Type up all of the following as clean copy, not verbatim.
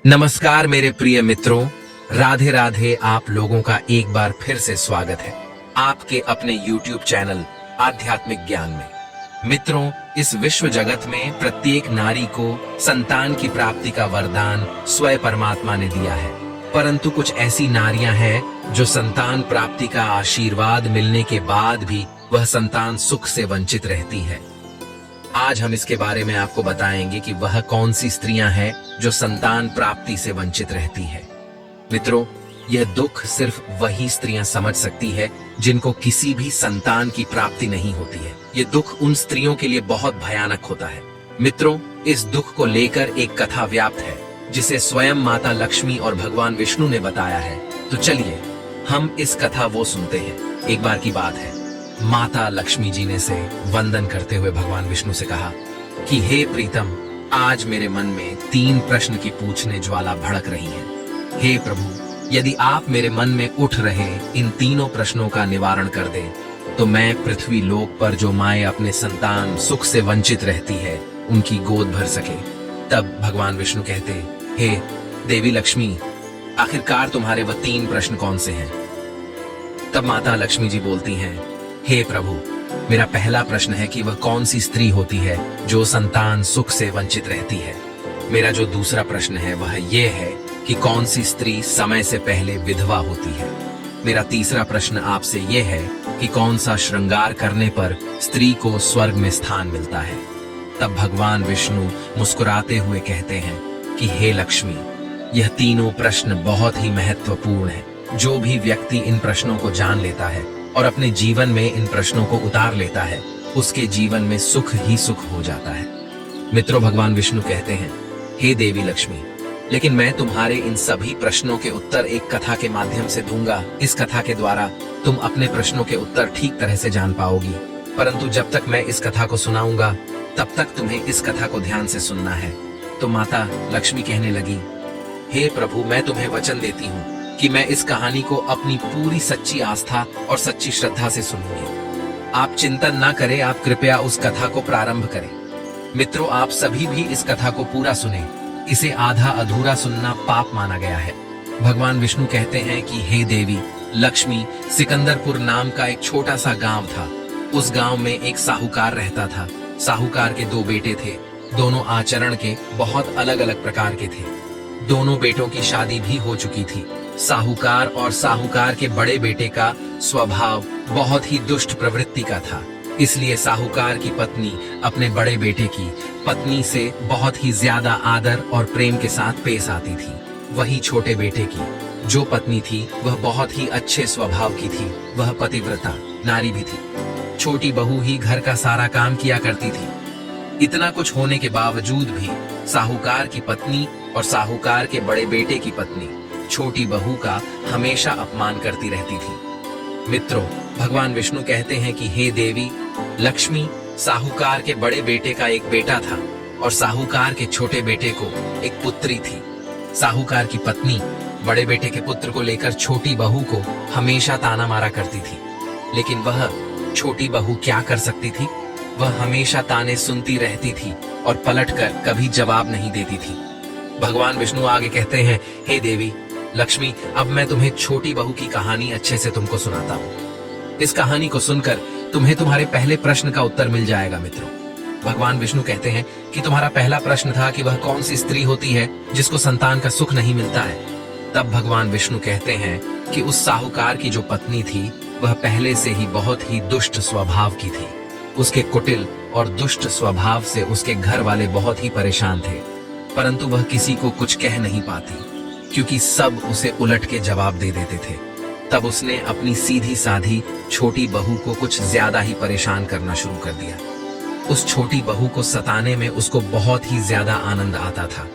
नमस्कार मेरे प्रिय मित्रों, राधे राधे। आप लोगों का एक बार फिर से स्वागत है आपके अपने YouTube चैनल आध्यात्मिक ज्ञान में। मित्रों, इस विश्व जगत में प्रत्येक नारी को संतान की प्राप्ति का वरदान स्वयं परमात्मा ने दिया है, परंतु कुछ ऐसी नारियां हैं जो संतान प्राप्ति का आशीर्वाद मिलने के बाद भी वह संतान सुख से वंचित रहती है। आज हम इसके बारे में आपको बताएंगे कि वह कौन सी स्त्रियां हैं जो संतान प्राप्ति से वंचित रहती है। मित्रों, यह दुख सिर्फ वही स्त्रियां समझ सकती है जिनको किसी भी संतान की प्राप्ति नहीं होती है। ये दुख उन स्त्रियों के लिए बहुत भयानक होता है। मित्रों, इस दुख को लेकर एक कथा व्याप्त है जिसे स्वयं माता लक्ष्मी और भगवान विष्णु ने बताया है। तो चलिए हम इस कथा वो सुनते हैं। एक बार की बात है, माता लक्ष्मी जी ने से वंदन करते हुए भगवान विष्णु से कहा कि हे प्रीतम, आज मेरे मन में 3 प्रश्न की पूछने ज्वाला भड़क रही है। हे प्रभु, यदि आप मेरे मन में उठ रहे इन तीनों प्रश्नों का निवारण कर दें, तो मैं पृथ्वी लोक पर जो माएं अपने संतान सुख से वंचित रहती है उनकी गोद भर सके। तब भगवान विष्णु कहते, हे देवी लक्ष्मी, आखिरकार तुम्हारे वह 3 प्रश्न कौन से हैं? तब माता लक्ष्मी जी बोलती हैं, हे प्रभु, मेरा पहला प्रश्न है कि वह कौन सी स्त्री होती है जो संतान सुख से वंचित रहती है। मेरा जो दूसरा प्रश्न है वह यह है कि कौन सी स्त्री समय से पहले विधवा होती है। मेरा तीसरा प्रश्न आपसे यह है कि कौन सा श्रृंगार करने पर स्त्री को स्वर्ग में स्थान मिलता है। तब भगवान विष्णु मुस्कुराते हुए कहते हैं कि हे लक्ष्मी, यह तीनों प्रश्न बहुत ही महत्वपूर्ण है। जो भी व्यक्ति इन प्रश्नों को जान लेता है और अपने जीवन में इन प्रश्नों को उतार लेता है, उसके जीवन में सुख ही सुख हो जाता है। मित्रों, भगवान विष्णु कहते हैं, हे देवी लक्ष्मी, लेकिन मैं तुम्हारे इन सभी प्रश्नों के उत्तर एक कथा के माध्यम से दूंगा। इस कथा के द्वारा तुम अपने प्रश्नों के उत्तर ठीक तरह से जान पाओगी, परंतु जब तक मैं इस कथा को सुनाऊंगा तब तक तुम्हें इस कथा को ध्यान से सुनना है। तो माता लक्ष्मी कहने लगी, हे प्रभु, मैं तुम्हें वचन देती हूँ कि मैं इस कहानी को अपनी पूरी सच्ची आस्था और सच्ची श्रद्धा से सुनूंगी। आप चिंतन ना करें, आप कृपया उस कथा को प्रारंभ करें। मित्रों, आप सभी भी इस कथा को पूरा सुने। इसे आधा अधूरा सुनना पाप माना गया है। भगवान विष्णु कहते हैं कि हे देवी लक्ष्मी, सिकंदरपुर नाम का एक छोटा सा गांव था। उस गांव में एक साहूकार रहता था। साहूकार के 2 बेटे थे। दोनों आचरण के बहुत अलग अलग प्रकार के थे। दोनों बेटों की शादी भी हो चुकी थी। साहूकार और साहूकार के बड़े बेटे का स्वभाव बहुत ही दुष्ट प्रवृत्ति का था, इसलिए साहूकार की पत्नी अपने बड़े बेटे की पत्नी से बहुत ही ज्यादा आदर और प्रेम के साथ पेश आती थी। वही छोटे बेटे की जो पत्नी थी वह बहुत ही अच्छे स्वभाव की थी। वह पतिव्रता नारी भी थी। छोटी बहू ही घर का सारा काम किया करती थी। इतना कुछ होने के बावजूद भी साहूकार की पत्नी और साहूकार के बड़े बेटे की पत्नी छोटी बहू का हमेशा अपमान करती रहती थी। मित्रों, भगवान विष्णु कहते हैं कि हे देवी लक्ष्मी, साहूकार के बड़े बेटे का एक बेटा था और साहूकार के छोटे बेटे को एक पुत्री थी। साहूकार की पत्नी बड़े बेटे के पुत्र को लेकर छोटी बहू को हमेशा ताना मारा करती थी, लेकिन वह छोटी बहू क्या कर सकती थी? वह हमेशा ताने सुनती रहती थी और पलटकर कभी जवाब नहीं देती थी। भगवान विष्णु आगे कहते हैं, हे देवी लक्ष्मी, अब मैं तुम्हें छोटी बहू की कहानी अच्छे से तुमको सुनाता हूँ। इस कहानी को सुनकर तुम्हें तुम्हारे पहले प्रश्न का उत्तर मिल जाएगा। मित्रों, भगवान विष्णु कहते हैं कि तुम्हारा पहला प्रश्न था कि वह कौन सी स्त्री होती है जिसको संतान का सुख नहीं मिलता है। तब भगवान विष्णु कहते हैं कि उस साहूकार की जो पत्नी थी वह पहले से ही बहुत ही दुष्ट स्वभाव की थी। उसके कुटिल और दुष्ट स्वभाव से उसके घर वाले बहुत ही परेशान थे, परंतु वह किसी को कुछ कह नहीं पाती क्योंकि सब उसे उलट के जवाब दे देते थे। तब उसने अपनी सीधी साधी छोटी बहू को कुछ ज्यादा ही परेशान करना शुरू कर दिया। उस छोटी बहू को सताने में उसको बहुत ही ज्यादा आनंद आता था।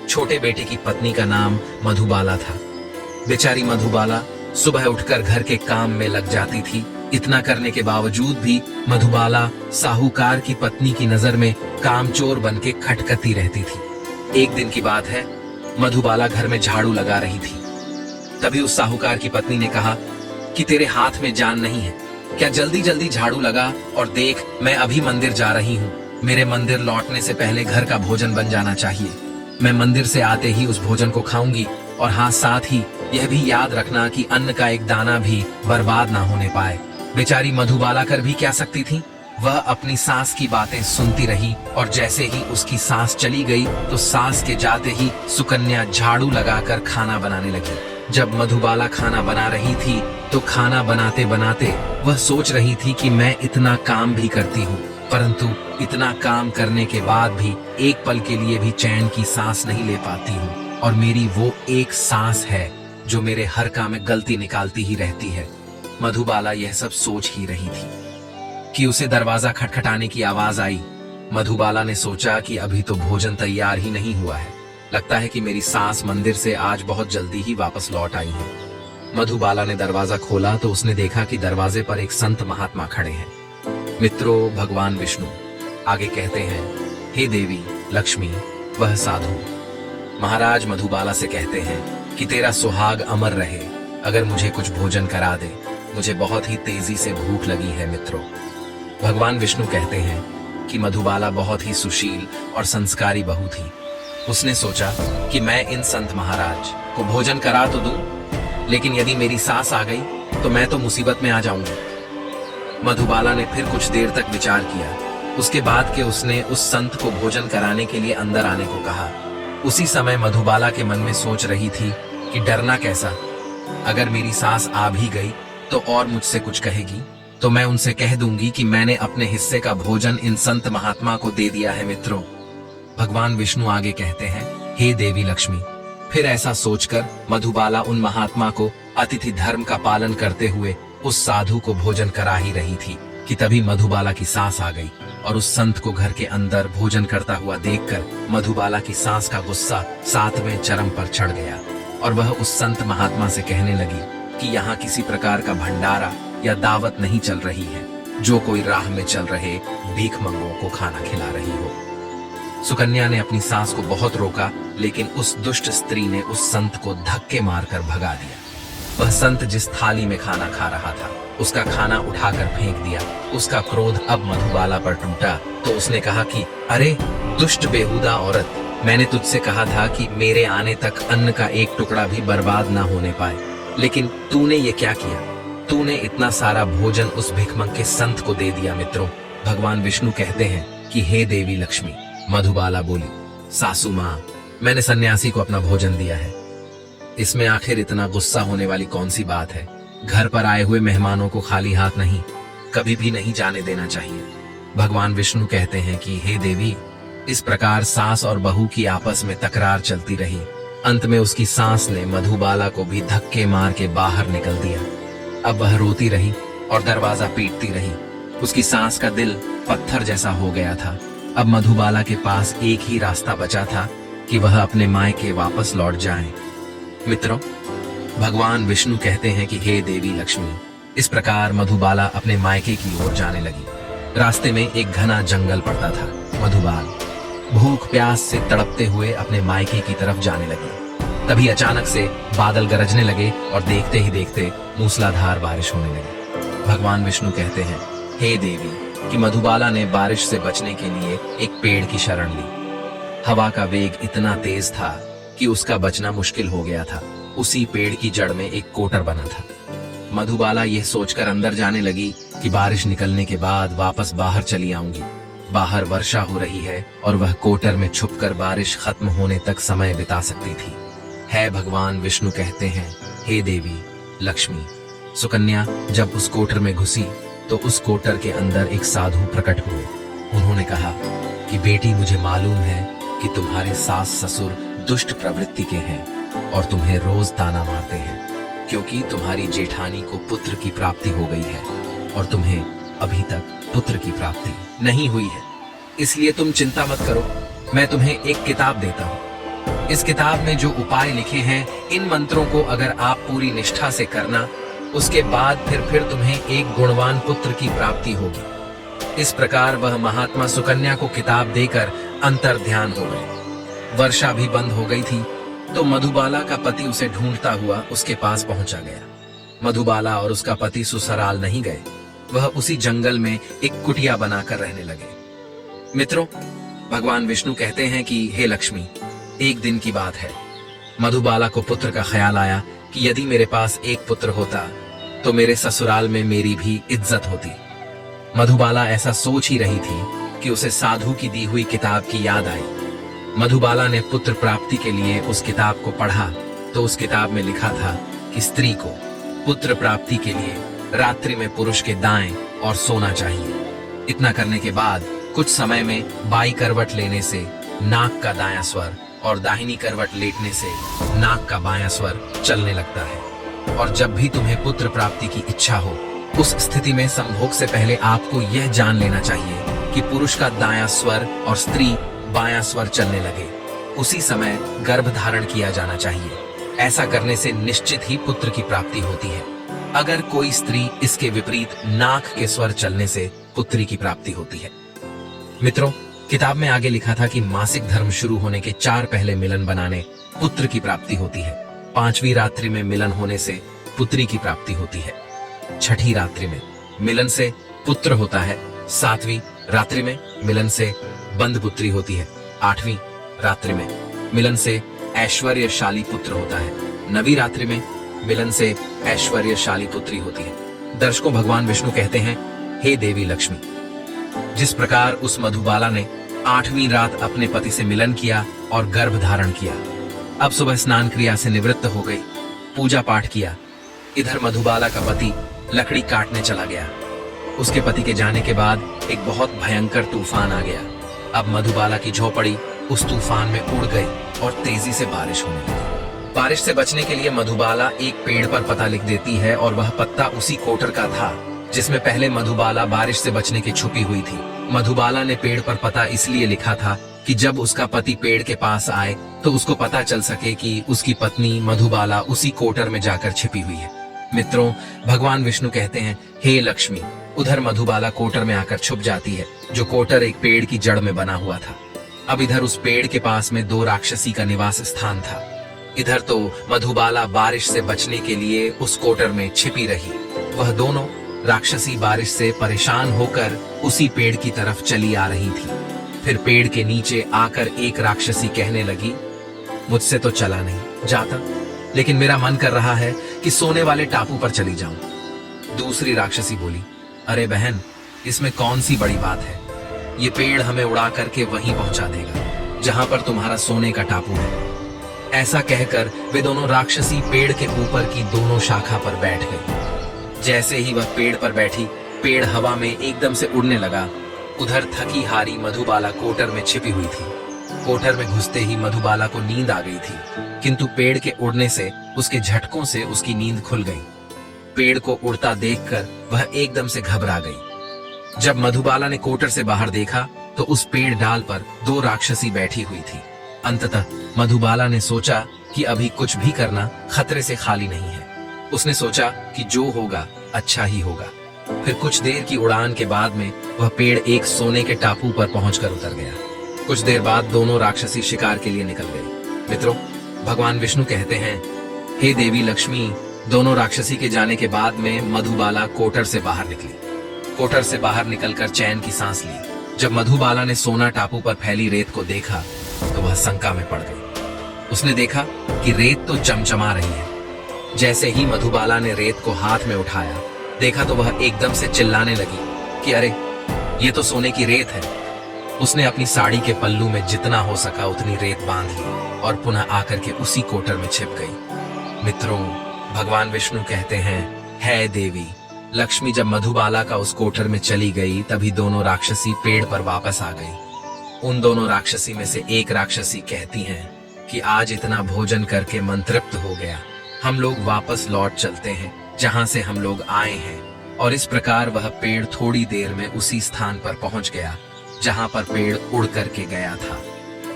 छोटे बेटे की पत्नी का नाम मधुबाला था। बेचारी मधुबाला सुबह उठकर घर के काम में लग जाती थी। इतना करने के बावजूद भी मधुबाला साहूकार की पत्नी की नजर में कामचोर बन के खटकती रहती थी। एक दिन की बात है, मधुबाला घर में झाड़ू लगा रही थी। तभी उस साहूकार की पत्नी ने कहा कि तेरे हाथ में जान नहीं है क्या? जल्दी जल्दी झाड़ू लगा और देख, मैं अभी मंदिर जा रही हूँ। मेरे मंदिर लौटने से पहले घर का भोजन बन जाना चाहिए। मैं मंदिर से आते ही उस भोजन को खाऊंगी, और हाँ, साथ ही यह भी याद रखना कि अन्न का एक दाना भी बर्बाद ना होने पाए। बेचारी मधुबाला कर भी क्या सकती थी। वह अपनी सास की बातें सुनती रही, और जैसे ही उसकी सास चली गई तो सास के जाते ही सुकन्या झाड़ू लगाकर खाना बनाने लगी। जब मधुबाला खाना बना रही थी तो खाना बनाते बनाते वह सोच रही थी कि मैं इतना काम भी करती हूँ, परंतु इतना काम करने के बाद भी एक पल के लिए भी चैन की सांस नहीं ले पाती हूँ, और मेरी वो एक सांस है जो मेरे हर काम में गलती निकालती ही रहती है। मधुबाला यह सब सोच ही रही थी कि उसे दरवाजा खटखटाने की आवाज आई। मधुबाला ने सोचा कि अभी तो भोजन तैयार ही नहीं हुआ है, लगता है कि मेरी सास मंदिर से आज बहुत जल्दी ही वापस लौट आई है। मधुबाला ने दरवाजा खोला तो उसने देखा कि दरवाजे पर एक संत महात्मा खड़े हैं। मित्रों, भगवान विष्णु आगे कहते हैं, हे देवी लक्ष्मी, वह साधु महाराज मधुबाला से कहते हैं कि तेरा सुहाग अमर रहे, अगर मुझे कुछ भोजन करा दे, मुझे बहुत ही तेजी से भूख लगी है। मित्रों, भगवान विष्णु कहते हैं कि मधुबाला बहुत ही सुशील और संस्कारी बहू थी। उसने सोचा कि मैं इन संत महाराज को भोजन करा तो दूं, लेकिन यदि मेरी सास आ गई तो मैं तो मुसीबत में आ जाऊंगी। मधुबाला ने फिर कुछ देर तक विचार किया, उसके बाद के उसने उस संत को भोजन कराने के लिए अंदर आने को कहा। उसी समय मधुबाला के मन में सोच रही थी कि डरना कैसा, अगर मेरी सास आ भी गई तो और मुझसे कुछ कहेगी तो मैं उनसे कह दूंगी कि मैंने अपने हिस्से का भोजन इन संत महात्मा को दे दिया है। मित्रों, भगवान विष्णु आगे कहते हैं, हे देवी लक्ष्मी। फिर ऐसा सोचकर मधुबाला उन महात्मा को अतिथि धर्म का पालन करते हुए उस साधु को भोजन करा ही रही थी कि तभी मधुबाला की सास आ गई, और उस संत को घर के अंदर भोजन करता हुआ देखकर मधुबाला की सास का गुस्सा 7वें चरम पर चढ़ गया, और वह उस संत महात्मा से कहने लगी कि यहाँ किसी प्रकार का भंडारा या दावत नहीं चल रही है, जो कोई राह में चल रहे भीखमंगों को खाना खिला रही हो। सुकन्या ने अपनी सास को बहुत रोका, लेकिन उस दुष्ट स्त्री ने उस संत को धक्के मारकर भगा दिया। वह संत जिस थाली में खाना खा रहा था उसका खाना उठाकर फेंक दिया। उसका क्रोध अब मधुबाला पर टूटा तो उसने कहा कि अरे दुष्ट बेहुदा औरत, मैंने तुझसे कहा था कि मेरे आने तक अन्न का एक टुकड़ा भी बर्बाद ना होने पाए, लेकिन तूने ये क्या किया? तूने इतना सारा भोजन उस भिखमंग के संत को दे दिया। मित्रों, भगवान विष्णु कहते हैं कि हे देवी लक्ष्मी। मधुबाला बोली, सासू माँ, मैंने सन्यासी को अपना भोजन दिया है, इसमें आखिर इतना गुस्सा होने वाली कौन सी बात है? घर पर आए हुए मेहमानों को खाली हाथ नहीं, कभी भी नहीं जाने देना चाहिए। भगवान विष्णु कहते हैं कि हे देवी, इस प्रकार सास और बहू की आपस में तकरार चलती रही। अंत में उसकी सास ने मधुबाला को भी धक्के मार के बाहर निकल दिया। अब वह रोती रही और दरवाजा पीटती रही। उसकी सास का दिल पत्थर जैसा हो गया था। अब मधुबाला के पास एक ही रास्ता बचा था कि वह अपने मायके वापस लौट जाए। मित्रों, भगवान विष्णु कहते हैं कि हे देवी लक्ष्मी। इस प्रकार मधुबाला अपने मायके की ओर जाने लगी। रास्ते में एक घना जंगल पड़ता था। मधुबाला भूख प्यास से तड़पते हुए अपने मायके की तरफ जाने लगी। तभी अचानक से बादल गरजने लगे और देखते ही देखते मूसलाधार बारिश होने लगी। भगवान विष्णु कहते हैं, हे देवी, कि मधुबाला ने बारिश से बचने के लिए एक पेड़ की शरण ली। हवा का वेग इतना तेज था कि उसका बचना मुश्किल हो गया था। उसी पेड़ की जड़ में एक कोटर बना था। मधुबाला यह सोचकर अंदर जाने लगी कि बारिश निकलने के बाद वापस बाहर चली आऊंगी। बाहर वर्षा हो रही है और वह कोटर में छुपकर बारिश खत्म होने तक समय बिता सकती थी। है भगवान विष्णु कहते हैं, हे देवी लक्ष्मी। सुकन्या जब उस कोटर में घुसी तो उस कोटर के अंदर एक साधु प्रकट हुए। उन्होंने कहा कि बेटी, मुझे मालूम है कि तुम्हारे सास ससुर दुष्ट प्रवृत्ति के हैं और तुम्हें रोज ताना मारते हैं, क्योंकि तुम्हारी जेठानी को पुत्र की प्राप्ति हो गई है और तुम्हें अभी तक पुत्र की प्राप्ति नहीं हुई है। इसलिए तुम चिंता मत करो, मैं तुम्हें एक किताब देता हूँ। इस किताब में जो उपाय लिखे हैं, इन मंत्रों को अगर आप पूरी निष्ठा से करना, उसके बाद फिर तुम्हें एक गुणवान पुत्र की प्राप्ति होगी। इस प्रकार वह महात्मा सुकन्या को किताब देकर अंतर ध्यान हो गए। वर्षा भी बंद हो गई थी तो मधुबाला का पति उसे ढूंढता हुआ उसके पास पहुंचा गया। मधुबाला और उसका पति ससुराल नहीं गए, वह उसी जंगल में एक कुटिया बनाकर रहने लगे। मित्रों, भगवान विष्णु कहते हैं कि हे लक्ष्मी, एक दिन की बात है। मधुबाला को पुत्र का ख्याल आया कि यदि मेरे पास एक पुत्र होता तो मेरे ससुराल में मेरी भी इज्जत होती। मधुबाला ऐसा सोच ही रही थी कि उसे साधु की दी हुई किताब की याद आई। मधुबाला ने पुत्र प्राप्ति के लिए उस किताब को पढ़ा तो उस किताब में लिखा था कि स्त्री को पुत्र प्राप्ति के लिए रात्रि में पुरुष के दाएं और सोना चाहिए। इतना करने के बाद कुछ समय में बाई करवट लेने से नाक का दायां स्वर और दाहिनी करवट लेटने से नाक का बायां स्वर चलने लगता है। और जब भी तुम्हें पुत्र प्राप्ति की इच्छा हो, उस स्थिति में संभोग से पहले आपको यह जान लेना चाहिए कि पुरुष का दायां स्वर और स्त्री बायां स्वर चलने लगे। उसी समय गर्भ धारण किया जाना चाहिए। ऐसा करने से निश्चित ही पुत्र की प्राप्ति होती है। अगर कोई स्त्री इसके विपरीत नाक के स्वर चलने से पुत्री की प्राप्ति होती है। मित्रों, किताब में आगे लिखा था कि मासिक धर्म शुरू होने के 4 पहले मिलन बनाने पुत्र की प्राप्ति होती है। 5वीं रात्रि में मिलन होने से पुत्री की प्राप्ति होती है। 6ठी रात्रि में मिलन से पुत्र होता है। 7वीं रात्रि में मिलन से बंद पुत्री होती है। 8वीं रात्रि में मिलन से ऐश्वर्यशाली पुत्र होता है। 9वीं रात्रि में मिलन से ऐश्वर्यशाली पुत्री होती है। दर्शकों, भगवान विष्णु कहते हैं, हे देवी लक्ष्मी, जिस प्रकार उस मधुबाला ने 8वीं रात अपने पति से मिलन किया और गर्भ धारण किया, अब सुबह स्नान क्रिया से निवृत्त हो गई, पूजा पाठ किया। इधर मधुबाला का पति लकड़ी काटने चला गया। उसके पति के जाने के बाद एक बहुत भयंकर तूफान आ गया। अब मधुबाला की झोपड़ी उस तूफान में उड़ गई और तेजी से बारिश होने लगी। बारिश से बचने के लिए मधुबाला एक पेड़ पर पता लिख देती है और वह पत्ता उसी कोटर का था जिसमें पहले मधुबाला बारिश से बचने की छुपी हुई थी। मधुबाला ने पेड़ पर पता इसलिए लिखा था कि जब उसका पति पेड़ के पास आए तो उसको पता चल सके कि उसकी पत्नी मधुबाला उसी कोटर में जाकर छिपी हुई है। मित्रों, भगवान विष्णु कहते हैं, हे लक्ष्मी, उधर मधुबाला कोटर में आकर छुप जाती है, जो कोटर एक पेड़ की जड़ में बना हुआ था। अब इधर उस पेड़ के पास में 2 राक्षसी का निवास स्थान था। इधर तो मधुबाला बारिश से बचने के लिए उस कोटर में छिपी रही। वह दोनों राक्षसी बारिश से परेशान होकर उसी पेड़ की तरफ चली आ रही थी। फिर पेड़ के नीचे आकर एक राक्षसी कहने लगी, मुझसे तो चला नहीं जाता, लेकिन मेरा मन कर रहा है कि सोने वाले टापू पर चली जाऊं। दूसरी राक्षसी बोली, अरे बहन, इसमें कौन सी बड़ी बात है, ये पेड़ हमें उड़ा करके वहीं पहुंचा देगा जहां पर तुम्हारा सोने का टापू है। ऐसा कहकर वे दोनों राक्षसी पेड़ के ऊपर की दोनों शाखा पर बैठ गई। जैसे ही वह पेड़ पर बैठी, पेड़ हवा में एकदम से उड़ने लगा। उधर थकी हारी मधुबाला कोटर में छिपी हुई थी। कोटर में घुसते ही मधुबाला को नींद आ गई थी, किंतु पेड़ के उड़ने से उसके झटकों से उसकी नींद खुल गई। पेड़ को उड़ता देखकर वह एकदम से घबरा गई। जब मधुबाला ने कोटर से बाहर देखा तो उस पेड़ डाल पर 2 राक्षसी बैठी हुई थी। अंततः मधुबाला ने सोचा कि अभी कुछ भी करना खतरे से खाली नहीं है। उसने सोचा कि जो होगा अच्छा ही होगा। फिर कुछ देर की उड़ान के बाद में वह पेड़ एक सोने के टापू पर पहुंचकर उतर गया। कुछ देर बाद दोनों राक्षसी शिकार के लिए निकल गई। मित्रों, भगवान विष्णु कहते हैं, हे देवी लक्ष्मी, दोनों राक्षसी के जाने के बाद में मधुबाला कोटर से बाहर निकली। कोटर से बाहर निकलकर चैन की सांस ली। जब मधुबाला ने सोना टापू पर फैली रेत को देखा तो वह शंका में पड़ गई। उसने देखा कि रेत तो चमचमा रही है। जैसे ही मधुबाला ने रेत को हाथ में उठाया, देखा तो वह एकदम से चिल्लाने लगी कि अरे, ये तो सोने की रेत है। उसने अपनी साड़ी के पल्लू में जितना हो सका उतनी रेत बांध ली और पुनः आकर के उसी कोटर में छिप गई। मित्रों, भगवान विष्णु कहते हैं, है देवी लक्ष्मी जब मधुबाला का उस कोटर में चली गई, तभी दोनों राक्षसी पेड़ पर वापस आ गई। उन दोनों राक्षसी में से एक राक्षसी कहती हैं कि आज इतना भोजन करके मन तृप्त हो गया, हम लोग वापस लौट चलते हैं जहां से हम लोग आए हैं। और इस प्रकार वह पेड़ थोड़ी देर में उसी स्थान पर पहुंच गया जहां पर पेड़ उड़ करके गया था।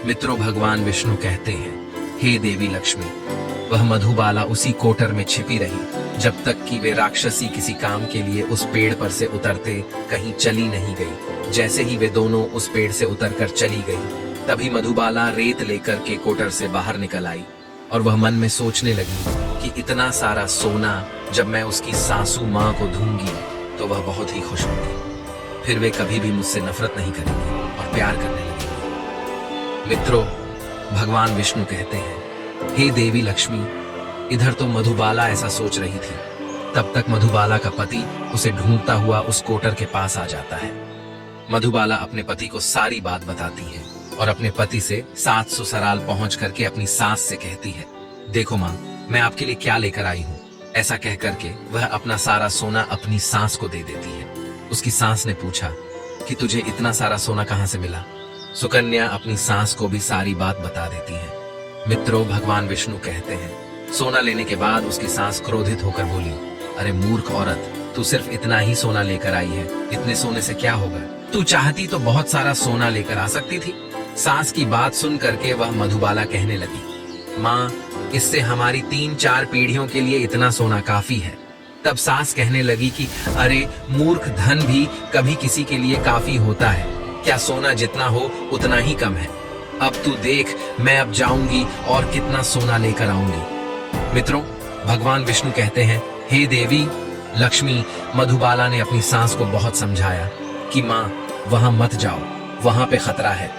मित्रों, भगवान विष्णु कहते हैं, हे देवी लक्ष्मी, वह मधुबाला उसी कोटर में छिपी रही जब तक कि वे राक्षसी किसी काम के लिए उस पेड़ पर से उतरते कहीं चली नहीं गई। जैसे ही वे दोनों उस पेड़ से उतरकर चली गई, तभी मधुबाला रेत लेकर के कोटर से बाहर निकल आई और वह मन में सोचने लगी कि इतना सारा सोना जब मैं उसकी सासू माँ को दूंगी तो वह बहुत ही खुश होंगी। फिर वे कभी भी मुझसे नफरत नहीं करेंगे और प्यार करने लगेंगे। मित्रों, भगवान विष्णु कहते हैं, हे देवी लक्ष्मी, इधर तो मधुबाला ऐसा सोच रही थी। तब तक मधुबाला का पति उसे ढूंढता हुआ उस कोटर के पास आ जाता है। मधुबाला अपने पति को सारी बात बताती है और अपने पति से 7 ससुराल पहुंच करके अपनी सास से कहती है, देखो माँ, मैं आपके लिए क्या लेकर आई हूँ। ऐसा कह करके वह अपना सारा सोना अपनी सास को दे देती है। उसकी सास ने पूछा कि तुझे इतना सारा सोना कहाँ से मिला। सुकन्या अपनी सास को भी सारी बात बता देती है। मित्रों, भगवान विष्णु कहते हैं, सोना लेने के बाद उसकी सास क्रोधित होकर बोली, अरे मूर्ख औरत, तू सिर्फ इतना ही सोना लेकर आई है, इतने सोने से क्या होगा? तू चाहती तो बहुत सारा सोना लेकर आ सकती थी। सास की बात सुन करके वह मधुबाला कहने लगी, माँ, इससे हमारी 3-4 पीढ़ियों के लिए इतना सोना काफी है। तब सास कहने लगी कि अरे मूर्ख, धन भी कभी किसी के लिए काफी होता है क्या? सोना जितना हो उतना ही कम है। अब तू देख, मैं अब जाऊंगी और कितना सोना लेकर आऊंगी। मित्रों, भगवान विष्णु कहते हैं, हे देवी लक्ष्मी, मधुबाला ने अपनी सास को बहुत समझाया कि माँ, वहां मत जाओ, वहां पे खतरा है।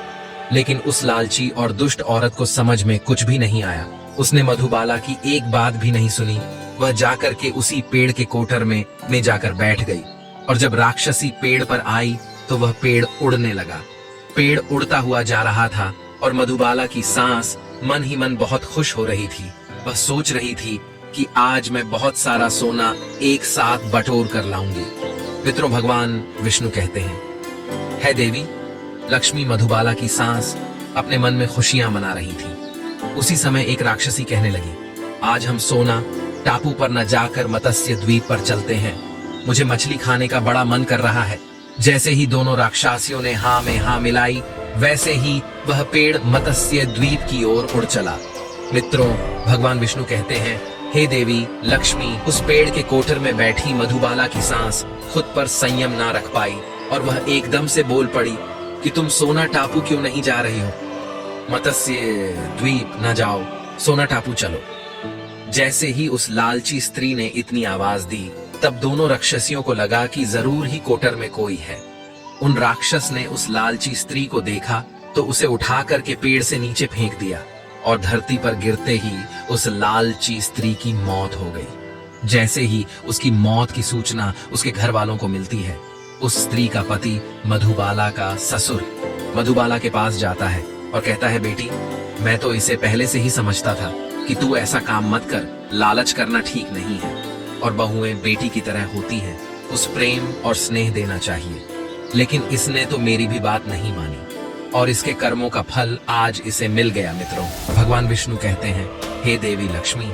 लेकिन उस लालची और दुष्ट औरत को समझ में कुछ भी नहीं आया। उसने मधुबाला की एक बात भी नहीं सुनी। वह जाकर के उसी पेड़ के कोटर में जाकर बैठ गई और जब राक्षसी पेड़ पर आई तो वह पेड़ उड़ने लगा। पेड़ उड़ता हुआ जा रहा था और मधुबाला की सांस मन ही मन बहुत खुश हो रही थी। वह सोच रही थी कि आज मैं बहुत सारा सोना एक साथ बटोर कर लाऊंगी। मित्रों, भगवान विष्णु कहते हैं, है देवी लक्ष्मी, मधुबाला की सांस अपने मन में खुशियां मना रही थी। उसी समय एक राक्षसी कहने लगी, आज हम सोना टापू पर न जाकर मत्स्य द्वीप पर चलते हैं। मुझे मछली खाने का बड़ा मन कर रहा है। जैसे ही दोनों राक्षसियों ने हाँ में हाँ मिलाई, वैसे ही वह पेड़ मत्स्य द्वीप की ओर उड़ चला। मित्रों, भगवान विष्णु कहते हैं, हे देवी लक्ष्मी, उस पेड़ के कोटर में बैठी मधुबाला की सांस खुद पर संयम ना रख पाई और वह एकदम से बोल पड़ी कि तुम सोना टापू क्यों नहीं जा रही हो? मत्स्य द्वीप न जाओ, सोना टापू चलो। जैसे ही उस लालची स्त्री ने इतनी आवाज दी, तब दोनों राक्षसियों को लगा कि जरूर ही कोटर में कोई है। उन राक्षस ने उस लालची स्त्री को देखा तो उसे उठा करके पेड़ से नीचे फेंक दिया और धरती पर गिरते ही उस लालची स्त्री की मौत हो गई। जैसे ही उसकी मौत की सूचना उसके घर वालों को मिलती है, उस स्त्री का पति मधुबाला का ससुर मधुबाला के पास जाता है और कहता है, बेटी, मैं तो इसे पहले से ही समझता था कि तू ऐसा काम मत कर। लालच करना ठीक नहीं है और बहुएं बेटी की तरह होती हैं, उस प्रेम और स्नेह देना चाहिए। लेकिन इसने तो मेरी भी बात नहीं मानी और इसके कर्मों का फल आज इसे मिल गया। मित्रों, भगवान विष्णु कहते हैं, हे देवी लक्ष्मी,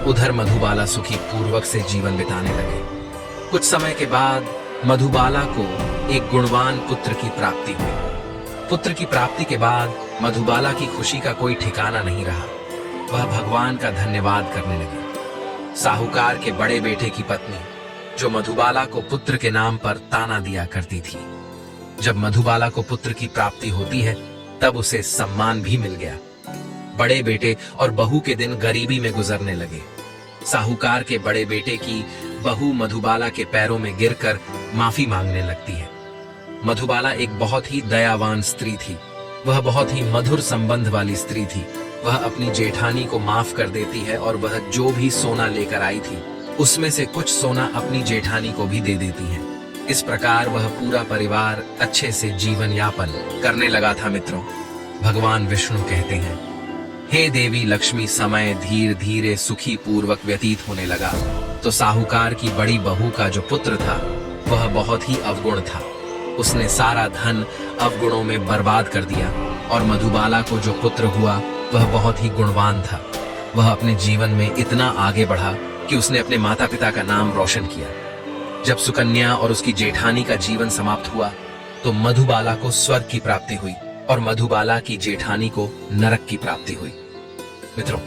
उधर मधुबाला सुखी पूर्वक से जीवन बिताने लगे। कुछ समय के बाद मधुबाला को एक गुणवान पुत्र की प्राप्ति हुई। पुत्र की प्राप्ति के बाद मधुबाला की खुशी का कोई ठिकाना नहीं रहा। वह भगवान का धन्यवाद करने लगी। साहूकार के बड़े बेटे की पत्नी, जो मधुबाला को पुत्र के नाम पर ताना दिया करती थी, जब मधुबाला को पुत्र की प्राप्ति होती है तब उसे सम्मान भी मिल गया। बड़े बेटे और बहू के दिन गरीबी में गुजरने लगे। साहूकार के बड़े बेटे की बहू मधुबाला के पैरों में गिरकर माफी मांगने लगती है। मधुबाला एक बहुत ही दयावान स्त्री थी। वह बहुत ही मधुर संबंध वाली स्त्री थी। वह अपनी जेठानी को माफ कर देती है और वह जो भी सोना लेकर आई थी उसमें से कुछ सोना अपनी जेठानी को भी दे देती है। इस प्रकार वह पूरा परिवार अच्छे से जीवन यापन करने लगा था। मित्रों, भगवान विष्णु कहते हैं, हे देवी लक्ष्मी, समय धीरे धीरे सुखी पूर्वक व्यतीत होने लगा तो साहूकार की बड़ी बहू का जो पुत्र था वह बहुत ही अवगुण था। उसने सारा धन अवगुणों में बर्बाद कर दिया और मधुबाला को जो पुत्र हुआ वह बहुत ही गुणवान था। वह अपने जीवन में इतना आगे बढ़ा कि उसने अपने माता पिता का नाम रोशन किया। जब सुकन्या और उसकी जेठानी का जीवन समाप्त हुआ तो मधुबाला को स्वर्ग की प्राप्ति हुई और मधुबाला की जेठानी को नरक की प्राप्ति हुई। मित्रों,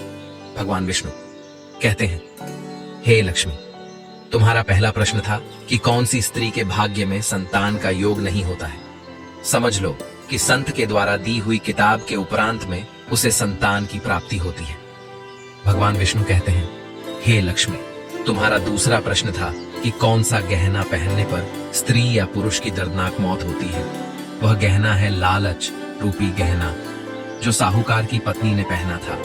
भगवान विष्णु कहते हैं, हे लक्ष्मी, तुम्हारा पहला प्रश्न था कि कौन सी स्त्री के भाग्य में संतान का योग नहीं होता है। समझ लो कि संत के द्वारा दी हुई किताब के उपरांत में उसे संतान की प्राप्ति होती है। भगवान विष्णु कहते हैं, हे लक्ष्मी, तुम्हारा दूसरा प्रश्न था कि कौन सा गहना पहनने पर स्त्री या पुरुष की दर्दनाक मौत होती है। वह गहना है लालच रूपी गहना। जो साहूकार की पत्नी ने पहना था।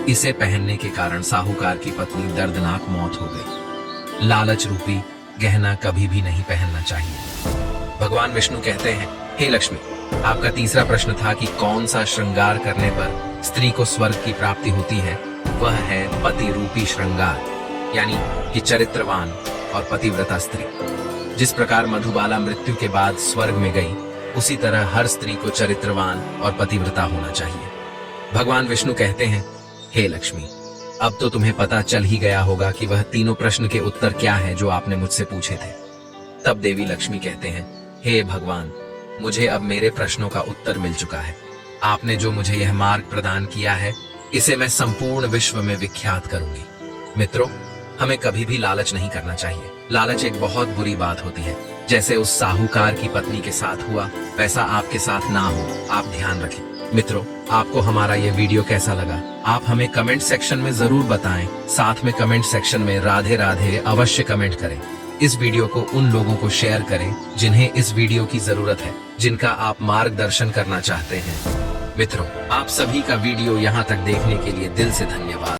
इसे पहनने के कारण साहूकार की पत्नी दर्दनाक मौत हो गई। लालच रूपी गहना कभी भी नहीं पहनना चाहिए। भगवान विष्णु कहते हैं, हे लक्ष्मी, आपका तीसरा प्रश्न था कि कौन सा श्रृंगार करने पर स्त्री को स्वर्ग की प्राप्ति होती है। वह है पति रूपी श्रृंगार, यानी कि चरित्रवान और पतिव्रता स्त्री। जिस प्रकार मधुबाला मृत्यु के बाद स्वर्ग में गई, उसी तरह हर स्त्री को चरित्रवान और पतिव्रता होना चाहिए। भगवान विष्णु कहते हैं, हे लक्ष्मी, अब तो तुम्हें पता चल ही गया होगा कि वह तीनों प्रश्न के उत्तर क्या है जो आपने मुझसे पूछे थे। तब देवी लक्ष्मी कहते हैं, हे भगवान, मुझे अब मेरे प्रश्नों का उत्तर मिल चुका है। आपने जो मुझे यह मार्ग प्रदान किया है, इसे मैं संपूर्ण विश्व में विख्यात करूंगी। मित्रों, हमें कभी भी लालच नहीं करना चाहिए। लालच एक बहुत बुरी बात होती है। जैसे उस साहूकार की पत्नी के साथ हुआ, वैसा आपके साथ ना हो, आप ध्यान रखें। मित्रों, आपको हमारा ये वीडियो कैसा लगा, आप हमें कमेंट सेक्शन में जरूर बताएं। साथ में कमेंट सेक्शन में राधे राधे अवश्य कमेंट करें। इस वीडियो को उन लोगों को शेयर करें जिन्हें इस वीडियो की जरूरत है, जिनका आप मार्गदर्शन करना चाहते हैं। मित्रों, आप सभी का वीडियो यहाँ तक देखने के लिए दिल से धन्यवाद।